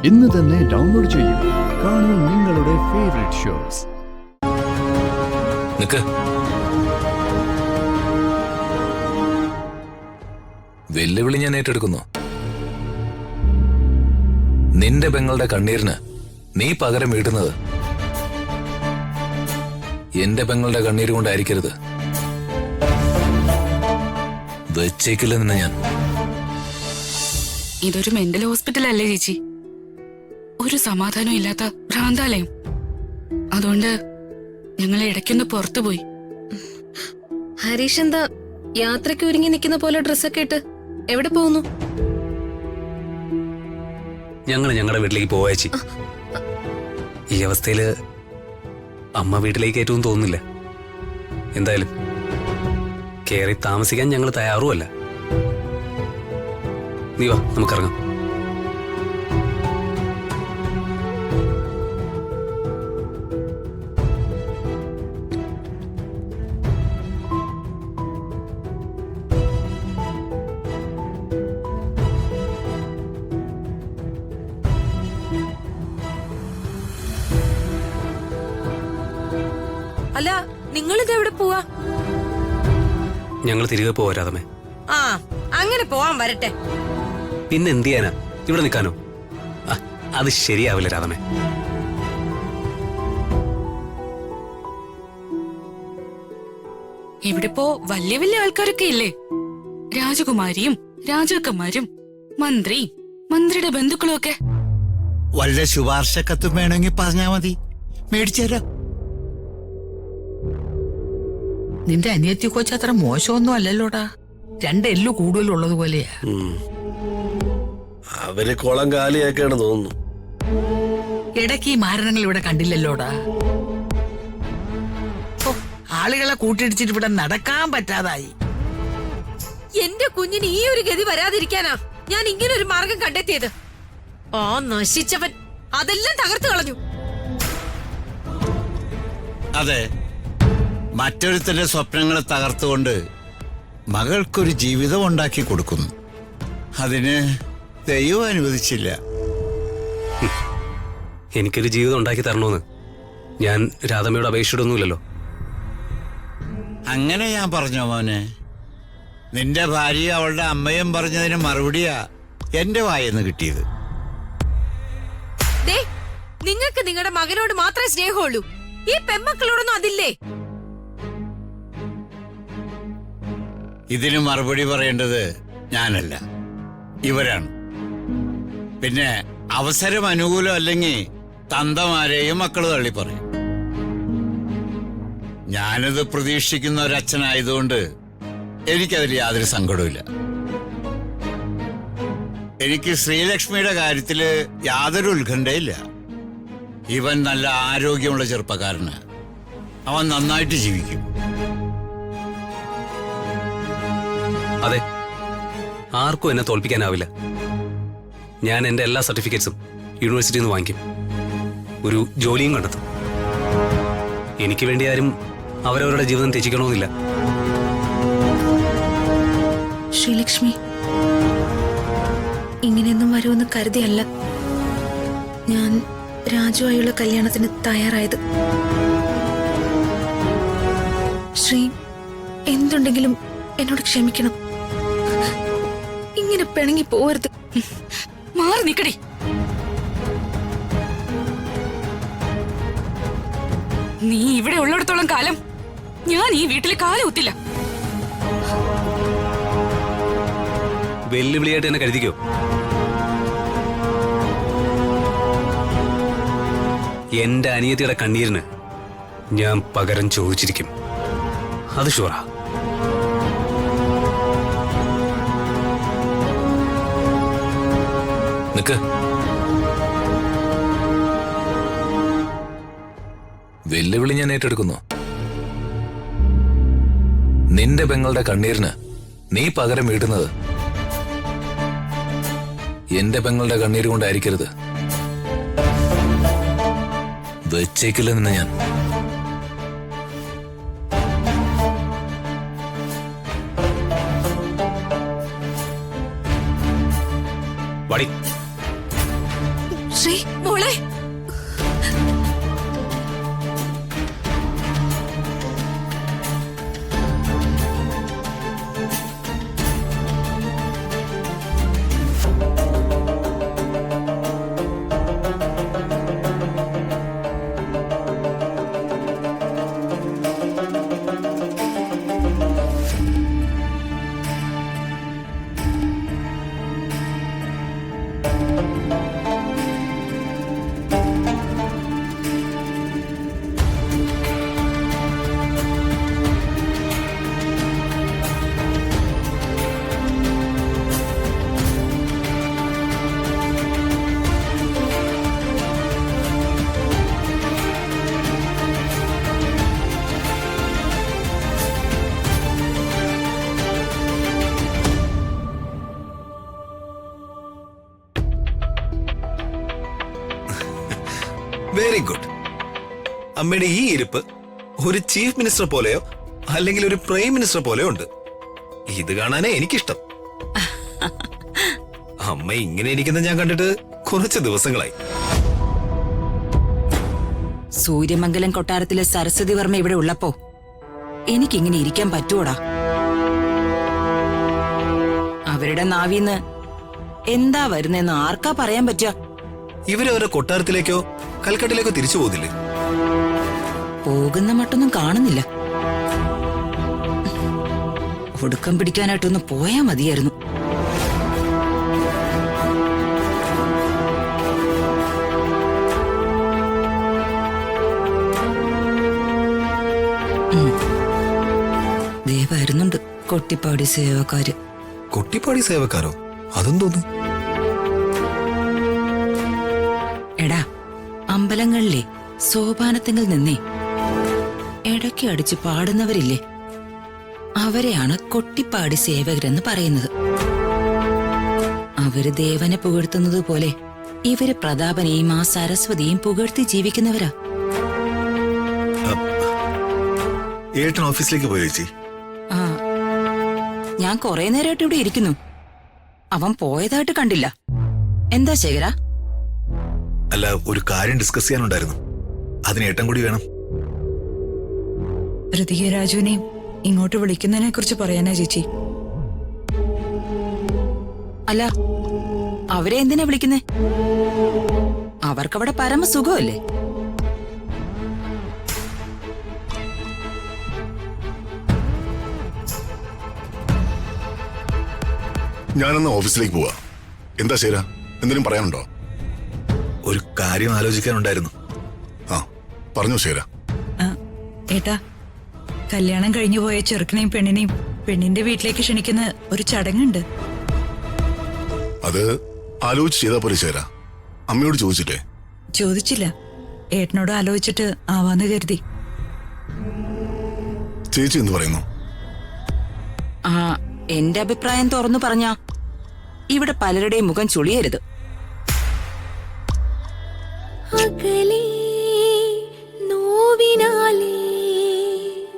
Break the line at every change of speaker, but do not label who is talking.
ഇന്ന് തന്നെ ഡൗൺലോഡ് ചെയ്യൂ. കാണൂ നിങ്ങളുടെ ഫേവറേറ്റ് ഷോസ്.
വെല്ലുവിളി ഞാൻ ഏറ്റെടുക്കുന്നു. നിന്റെ പെങ്ങളുടെ കണ്ണീരിന് നീ പകരം വീട്ടുന്നത് എന്റെ പെങ്ങളുടെ കണ്ണീര് കൊണ്ടായിരിക്കരുത്. വെച്ചേക്കില്ല നിന്ന് ഞാൻ.
ഇതൊരു മെന്റൽ ഹോസ്പിറ്റൽ അല്ലേ ചേച്ചി? ഒരു സമാധാനം ഇല്ലാത്ത ഭ്രാന്താലയം. അതുകൊണ്ട് ഞങ്ങൾ ഇടയ്ക്കൊന്ന് പുറത്തുപോയി.
ഹരീഷ് എന്താ യാത്രയ്ക്ക് ഒരുങ്ങി നിൽക്കുന്ന പോലെ ഡ്രസ്സൊക്കെ ഇട്ട് എവിടെ പോകുന്നു?
ഞങ്ങളുടെ വീട്ടിലേക്ക് പോവാച്ചി. ഈ അവസ്ഥയില് അമ്മ വീട്ടിലേക്ക് ഏറ്റവും തോന്നുന്നില്ല. എന്തായാലും കേറി താമസിക്കാൻ ഞങ്ങൾ തയ്യാറുമല്ല. നീ വാ, നമുക്കിറങ്ങാം.
അല്ല, നിങ്ങളിത് എവിടെ പോവാ?
ഞങ്ങൾ തിരികെ പോരാതമേ.
ആ, അങ്ങനെ പോവാൻ വരട്ടെ.
പിന്നെ എന്ത് ചെയ്യാനാ, ഇവിടെ നിൽക്കാനോ? അത് ശരിയാവില്ല രാധമേ.
ഇവിടെ ഇപ്പോ വലിയ വലിയ ആൾക്കാരൊക്കെ ഇല്ലേ? രാജകുമാരിയും രാജാക്കന്മാരും മന്ത്രിയും മന്ത്രിയുടെ ബന്ധുക്കളും ഒക്കെ.
വല്ല ശുപാർശ കത്തും വേണമെങ്കിൽ പറഞ്ഞാ മതി, മേടിച്ചുതരാം.
നിന്റെ അനിയത്തി കൊച്ചു അത്ര മോശമൊന്നും അല്ലല്ലോടാ. രണ്ടെല്ലു കൂടുതലുള്ളതുപോലെയാ.
അവര് കുളം കാലിയാക്കാണ് തോന്നുന്നു.
ഇടയ്ക്ക് ഈ മാരണങ്ങൾ ഇവിടെ കണ്ടില്ലല്ലോടാ. ആളുകളെ കൂട്ടിയിടിച്ചിട്ട് ഇവിടെ നടക്കാൻ പറ്റാതായി.
എന്റെ കുഞ്ഞിന് ഈ ഒരു ഗതി വരാതിരിക്കാനാ ഞാൻ ഇങ്ങനെ ഒരു മാർഗം കണ്ടെത്തിയത്. ആ നശിച്ചവൻ അതെല്ലാം തകർത്തു കളഞ്ഞു.
അതെ, മറ്റൊരുത്തന്റെ സ്വപ്നങ്ങളെ തകർത്തുകൊണ്ട് മകൾക്കൊരു ജീവിതം ഉണ്ടാക്കി കൊടുക്കുന്നു. അതിന് ദൈവം അനുവദിച്ചില്ല.
എനിക്കൊരു ജീവിതം ഉണ്ടാക്കി തരണോന്ന് ഞാൻ രാധമ്മയോട് അപേക്ഷിച്ചിട്ടൊന്നുമില്ലല്ലോ.
അങ്ങനെ ഞാൻ പറഞ്ഞോ മോനെ? നിന്റെ ഭാര്യയും അവളുടെ അമ്മയും പറഞ്ഞതിന് മറുപടിയാ എന്റെ വായെന്ന് കിട്ടിയത്.
നിങ്ങൾക്ക് നിങ്ങളുടെ മകനോട് മാത്രമേ സ്നേഹമുള്ളൂ, ഈ പെമ്മക്കളോടൊന്നും അതില്ലേ?
ഇതിന് മറുപടി പറയേണ്ടത് ഞാനല്ല, ഇവരാണ്. പിന്നെ അവസരം അനുകൂലം അല്ലെങ്കിൽ തന്തമാരെയും മക്കള് തള്ളി പറയും. ഞാനത് പ്രതീക്ഷിക്കുന്ന ഒരച്ഛനായതുകൊണ്ട് എനിക്കതിൽ യാതൊരു സങ്കടവുമില്ല. എനിക്ക് ശ്രീലക്ഷ്മിയുടെ കാര്യത്തില് യാതൊരു ഉത്കണ്ഠയില്ല. ഇവൻ നല്ല ആരോഗ്യമുള്ള ചെറുപ്പക്കാരന്, അവൻ നന്നായിട്ട് ജീവിക്കും.
അതെ, ആർക്കും എന്നെ തോൽപ്പിക്കാനാവില്ല. ഞാൻ എന്റെ എല്ലാ സർട്ടിഫിക്കറ്റ്സും യൂണിവേഴ്സിറ്റിയിൽ നിന്ന് വാങ്ങിക്കും, ഒരു ജോലിയും കണ്ടെത്തും. എനിക്ക് വേണ്ടി ആരും അവരവരുടെ ജീവിതം ത്യജിക്കണമെന്നില്ല.
ശ്രീലക്ഷ്മി ഇങ്ങനെയൊന്നും വരുമെന്ന് കരുതിയല്ല ഞാൻ രാജുവായുള്ള കല്യാണത്തിന് തയ്യാറായത്. ശ്രീ, എന്തുണ്ടെങ്കിലും എന്നോട് ക്ഷമിക്കണം. ഇങ്ങനെ പിണങ്ങി പോവരുത്.
മാറി നിക്കടി. നീ ഇവിടെ ഉള്ളിടത്തോളം കാലം ഞാൻ ഈ വീട്ടിലെ കാലം ഒത്തില്ല.
വെല്ലുവിളിയായിട്ട് എന്നെ കരുതിക്കോ. എന്റെ അനിയത്തിയുടെ കണ്ണീരിന് ഞാൻ പകരം ചോദിച്ചിരിക്കും, അത് ഷുവറാ.
നിക്ക്. വെല്ലുവിളി ഞാൻ ഏറ്റെടുക്കുന്നു. നിന്റെ പെങ്ങളുടെ കണ്ണീരിന് നീ പകരം വീട്ടുന്നത് എന്റെ പെങ്ങളുടെ കണ്ണീര് കൊണ്ടായിരിക്കരുത്. വെച്ചേക്കില്ല നിന്ന് ഞാൻ.
വടി.
ശ്രീ
മോളെ
വെരി ഗുഡ്. അമ്മയുടെ ഈ ഇരിപ്പ് ഒരു ചീഫ് മിനിസ്റ്റർ പോലെയോ അല്ലെങ്കിൽ ഒരു പ്രൈം മിനിസ്റ്റർ പോലെയോ ഉണ്ട്. ഇത് കാണാനേ എനിക്കിഷ്ടം. അമ്മ ഇങ്ങനെ ഇരിക്കുന്നത് ഞാൻ കണ്ടിട്ട് കുറച്ച് ദിവസങ്ങളായി.
സൂര്യമംഗലം കൊട്ടാരത്തിലെ സരസ്വതി വർമ്മ ഇവിടെ ഉള്ളപ്പോ എനിക്കിങ്ങനെ ഇരിക്കാൻ പറ്റൂടാ? അവരുടെ നാവീന്ന് എന്താ വരുന്നെന്ന് ആർക്കാ പറയാൻ പറ്റുക?
ഇവരവരുടെ കൊട്ടാരത്തിലേക്കോ കൽക്കട്ടിലേക്കോ തിരിച്ചു പോകുന്നില്ലേ?
പോകുന്ന മട്ടൊന്നും കാണുന്നില്ല. ഒടുക്കം പിടിക്കാനായിട്ടൊന്ന് പോയാ മതിയായിരുന്നു. ദേ വരുന്നുണ്ട് കൊട്ടിപ്പാടി സേവക്കാര്.
കൊട്ടിപ്പാടി സേവക്കാരോ? അതെന്തോന്ന്?
എടാ, അമ്പലങ്ങളിലെ സോപാനത്തിങ്കിൽ നിന്നേ ഇടയ്ക്ക് അടിച്ച് പാടുന്നവരില്ലേ, അവരെയാണ് കൊട്ടിപ്പാടി സേവകരെന്ന് പറയുന്നത്. അവര് ദേവനെ പുകഴ്ത്തുന്നത് പോലെ ഇവര് പ്രതാപനെയും ആ സരസ്വതിയും പുകഴ്ത്തി ജീവിക്കുന്നവരാ.
ഏട്ടൻ ഓഫീസിലേക്ക് പോയി ചേച്ചി?
ആ, ഞാൻ കുറെ നേരമായിട്ട് ഇവിടെ ഇരിക്കുന്നു. അവൻ പോയതായിട്ട് കണ്ടില്ല. എന്താ ശേഖര?
അല്ല, ഒരു കാര്യം ഡിസ്കസ് ചെയ്യാനുണ്ടായിരുന്നു. അതിന് ഏട്ടൻ കൂടി വേണം.
രാജുവിനെയും ഇങ്ങോട്ട് വിളിക്കുന്നതിനെ കുറിച്ച് പറയാനാ ചേച്ചി.
അല്ല, അവരെ എന്തിനാ വിളിക്കുന്നേ? അവർക്കവിടെ പരമസുഖമല്ലേ?
ഞാനന്ന് ഓഫീസിലേക്ക് പോവാ. എന്താ ശരി, എന്തെങ്കിലും പറയാനുണ്ടോ?
ഒരു കാര്യം ആലോചിക്കാനുണ്ടായിരുന്നു.
ആ പറഞ്ഞു ശരി.
ഏട്ടാ, കല്യാണം കഴിഞ്ഞു പോയ ചെറുക്കനെയും പെണ്ണിനെയും പെണ്ണിന്റെ വീട്ടിലേക്ക് ക്ഷണിക്കുന്ന ഒരു ചടങ്ങുണ്ട്.
അത് ആലോചിച്ച് ചെയ്താ പോലെ ശരി. അമ്മയോട് ചോദിച്ചിട്ടേ?
ചോദിച്ചില്ല, ഏട്ടനോട് ആലോചിച്ചിട്ട് ആവാന്ന് കരുതി.
ചേച്ചി എന്ത് പറയുന്നു?
ആ, എന്റെ അഭിപ്രായം തുറന്നു പറഞ്ഞാ ഇവിടെ പലരുടെയും മുഖം ചുളിയരുത്.
അകലേ നോവിനാലേ